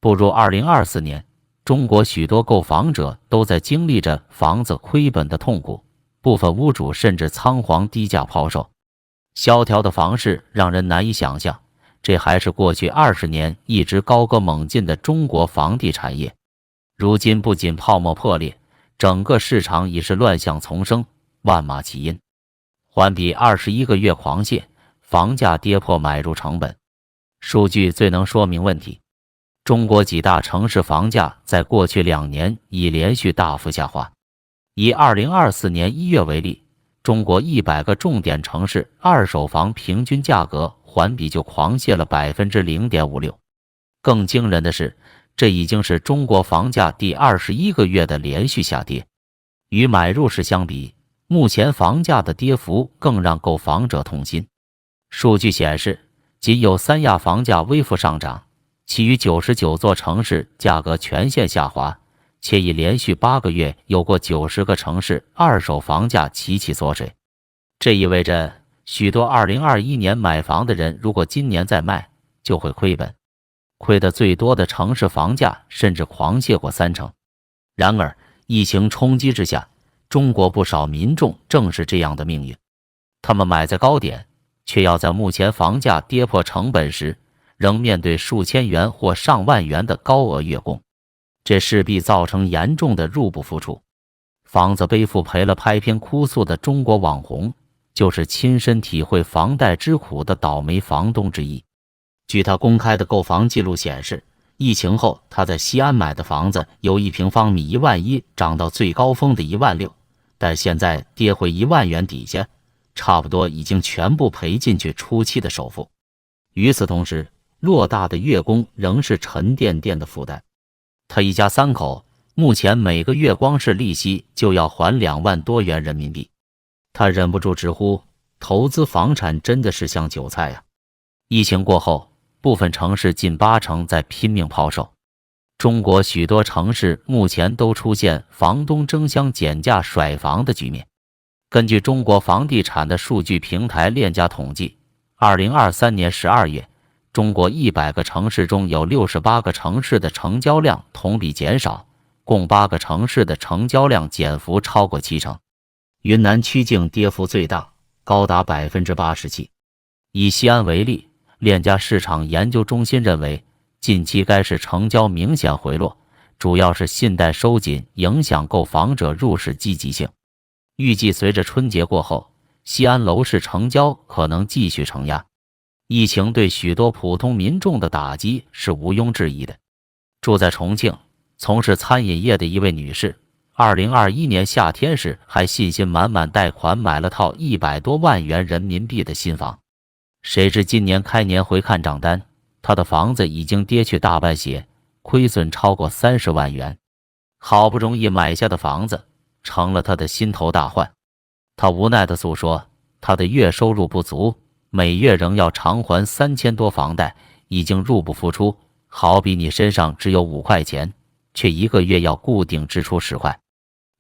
步入2024年，中国许多购房者都在经历着房子亏本的痛苦，部分屋主甚至仓皇低价抛售。萧条的房市让人难以想象，这还是过去20年一直高歌猛进的中国房地产业。如今不仅泡沫破裂，整个市场已是乱象丛生，万马齐喑。环比21个月狂泻，房价跌破买入成本。数据最能说明问题。中国几大城市房价在过去2年已连续大幅下滑。以2024年1月为例，中国100个重点城市二手房平均价格环比就狂泻了 0.56%。更惊人的是，这已经是中国房价第21个月的连续下跌。与买入时相比，目前房价的跌幅更让购房者痛心。数据显示，仅有三亚房价微幅上涨，其余99座城市价格全线下滑，且已连续8个月有过90个城市二手房价齐齐缩水。这意味着许多2021年买房的人，如果今年再卖，就会亏本。亏得最多的城市房价甚至狂泻过30%。然而，疫情冲击之下，中国不少民众正是这样的命运。他们买在高点，却要在目前房价跌破成本时，仍面对数千元或上万元的高额月供，这势必造成严重的入不敷出。房子背负赔了拍片哭诉的中国网红，就是亲身体会房贷之苦的倒霉房东之一。据他公开的购房记录显示，疫情后他在西安买的房子由1平方米11000涨到最高峰的16000，但现在跌回1万元底下，差不多已经全部赔进去初期的首付。与此同时，偌大的月供仍是沉甸甸的负担。他一家3口，目前每个月光是利息就要还2万多元人民币。他忍不住直呼，投资房产真的是像韭菜呀！疫情过后，部分城市近80%在拼命抛售。中国许多城市目前都出现房东争相减价甩房的局面。根据中国房地产的数据平台链家统计，2023年12月，中国100个城市中有68个城市的成交量同比减少，共8个城市的成交量减幅超过70%。云南曲靖跌幅最大，高达 87%。以西安为例，链家市场研究中心认为，近期该市成交明显回落，主要是信贷收紧影响购房者入市积极性。预计随着春节过后，西安楼市成交可能继续承压。疫情对许多普通民众的打击是毋庸置疑的。住在重庆，从事餐饮业的一位女士，2021年夏天时还信心满满贷款买了套100多万元人民币的新房。谁知今年开年回看账单，他的房子已经跌去大半血，亏损超过30万元。好不容易买下的房子成了他的心头大患。他无奈地诉说，他的月收入不足，每月仍要偿还3000多房贷，已经入不敷出。好比你身上只有5块钱，却1个月要固定支出10块。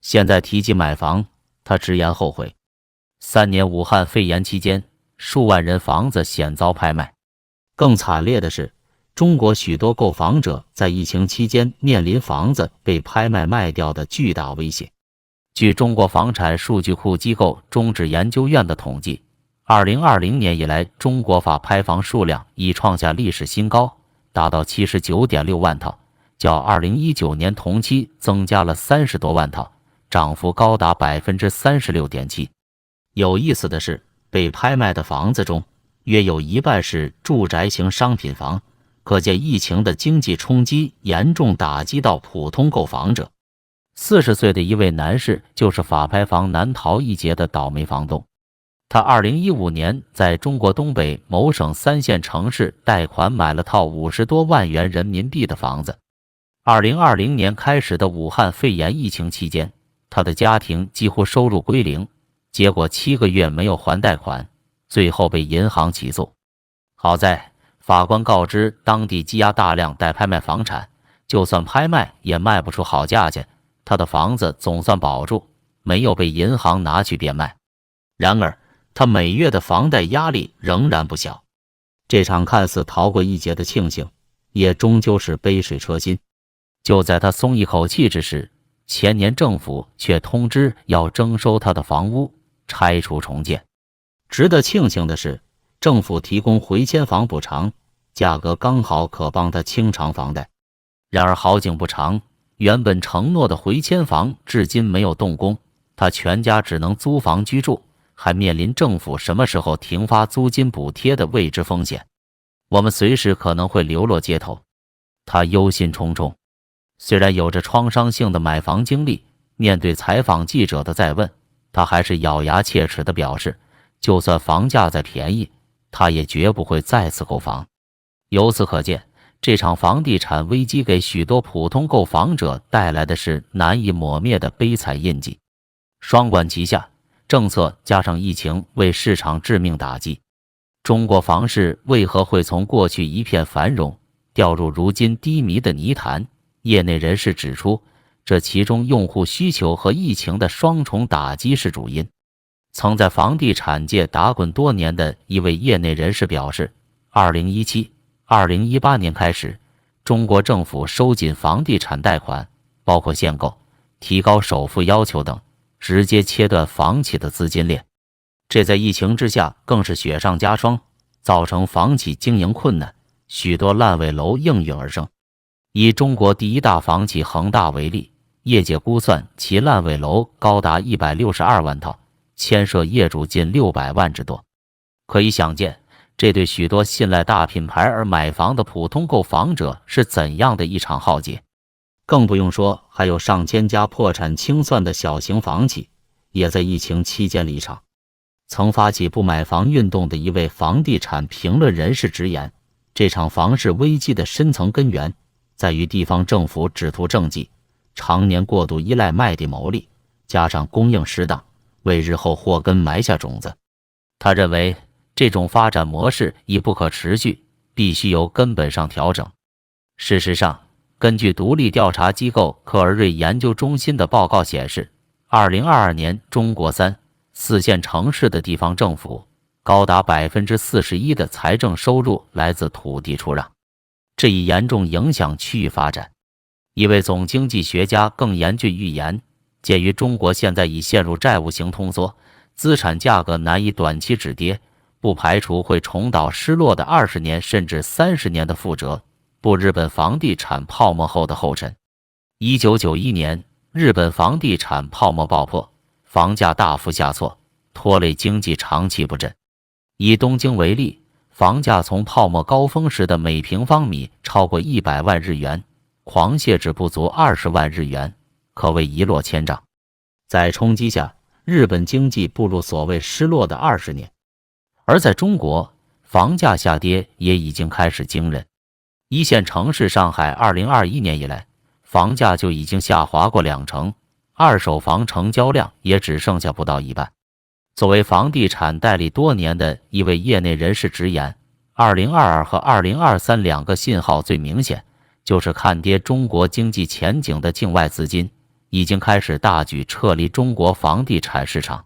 现在提及买房，他直言后悔。3年武汉肺炎期间，数万人房子险遭拍卖。更惨烈的是，中国许多购房者在疫情期间面临房子被拍卖卖掉的巨大威胁。据中国房产数据库机构中指研究院的统计，2020年以来，中国法拍房数量已创下历史新高，达到 79.6 万套，较2019年同期增加了30多万套，涨幅高达 36.7%。有意思的是，被拍卖的房子中，约有1半是住宅型商品房，可见疫情的经济冲击严重打击到普通购房者。40岁的一位男士就是法拍房难逃一劫的倒霉房东。他2015年在中国东北某省3线城市贷款买了套50多万元人民币的房子。2020年开始的武汉肺炎疫情期间，他的家庭几乎收入归零，结果7个月没有还贷款，最后被银行起诉。好在法官告知当地积压大量待拍卖房产，就算拍卖也卖不出好价钱，他的房子总算保住，没有被银行拿去变卖。然而他每月的房贷压力仍然不小。这场看似逃过一劫的庆幸，也终究是杯水车薪。就在他松一口气之时，前年政府却通知要征收他的房屋，拆除重建。值得庆幸的是，政府提供回迁房补偿，价格刚好可帮他清偿房贷。然而好景不长，原本承诺的回迁房至今没有动工，他全家只能租房居住，还面临政府什么时候停发租金补贴的未知风险。我们随时可能会流落街头，他忧心忡忡。虽然有着创伤性的买房经历，面对采访记者的再问，他还是咬牙切齿地表示，就算房价再便宜，他也绝不会再次购房。由此可见，这场房地产危机给许多普通购房者带来的是难以抹灭的悲惨印记。双管齐下，政策加上疫情为市场致命打击，中国房市为何会从过去一片繁荣掉入如今低迷的泥潭？业内人士指出，这其中用户需求和疫情的双重打击是主因。曾在房地产界打滚多年的一位业内人士表示，2017、2018年开始，中国政府收紧房地产贷款，包括限购、提高首付要求等，直接切断房企的资金链。这在疫情之下更是雪上加霜，造成房企经营困难，许多烂尾楼应运而生。以中国第一大房企恒大为例，业界估算其烂尾楼高达162万套，牵涉业主近600万之多。可以想见，这对许多信赖大品牌而买房的普通购房者是怎样的一场浩劫。更不用说还有上千家破产清算的小型房企，也在疫情期间离场。曾发起不买房运动的一位房地产评论人士直言，这场房市危机的深层根源在于地方政府只图政绩，常年过度依赖卖地牟利，加上供应失当，为日后祸根埋下种子。他认为这种发展模式已不可持续，必须由根本上调整。事实上，根据独立调查机构克尔瑞研究中心的报告显示，2022年中国3、4线城市的地方政府高达41%的财政收入来自土地出让，这已严重影响区域发展。一位总经济学家更严峻预言，鉴于中国现在已陷入债务型通缩，资产价格难以短期止跌，不排除会重蹈失落的20年甚至30年的覆辙，步日本房地产泡沫后的后尘。1991年，日本房地产泡沫爆破，房价大幅下挫，拖累经济长期不振。以东京为例，房价从泡沫高峰时的每平方米超过100万日元，狂泻至不足20万日元，可谓一落千丈。在冲击下，日本经济步入所谓失落的20年。而在中国，房价下跌也已经开始惊人。一线城市上海2021年以来，房价就已经下滑过20%，二手房成交量也只剩下不到一半。作为房地产代理多年的一位业内人士直言，2022和2023两个信号最明显，就是看跌中国经济前景的境外资金已经开始大举撤离中国房地产市场。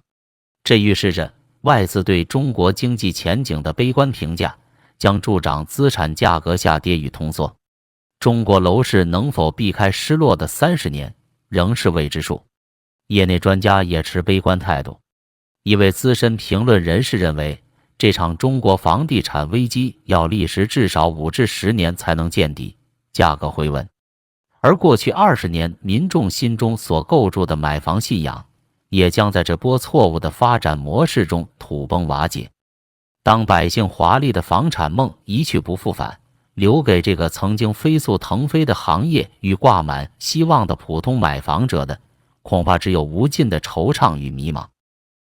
这预示着外资对中国经济前景的悲观评价将助长资产价格下跌与通缩。中国楼市能否避开失落的30年，仍是未知数。业内专家也持悲观态度。一位资深评论人士认为，这场中国房地产危机要历时至少5至10年才能见底，价格回稳。而过去20年民众心中所构筑的买房信仰，也将在这波错误的发展模式中土崩瓦解。当百姓华丽的房产梦一去不复返，留给这个曾经飞速腾飞的行业与挂满希望的普通买房者的，恐怕只有无尽的惆怅与迷茫。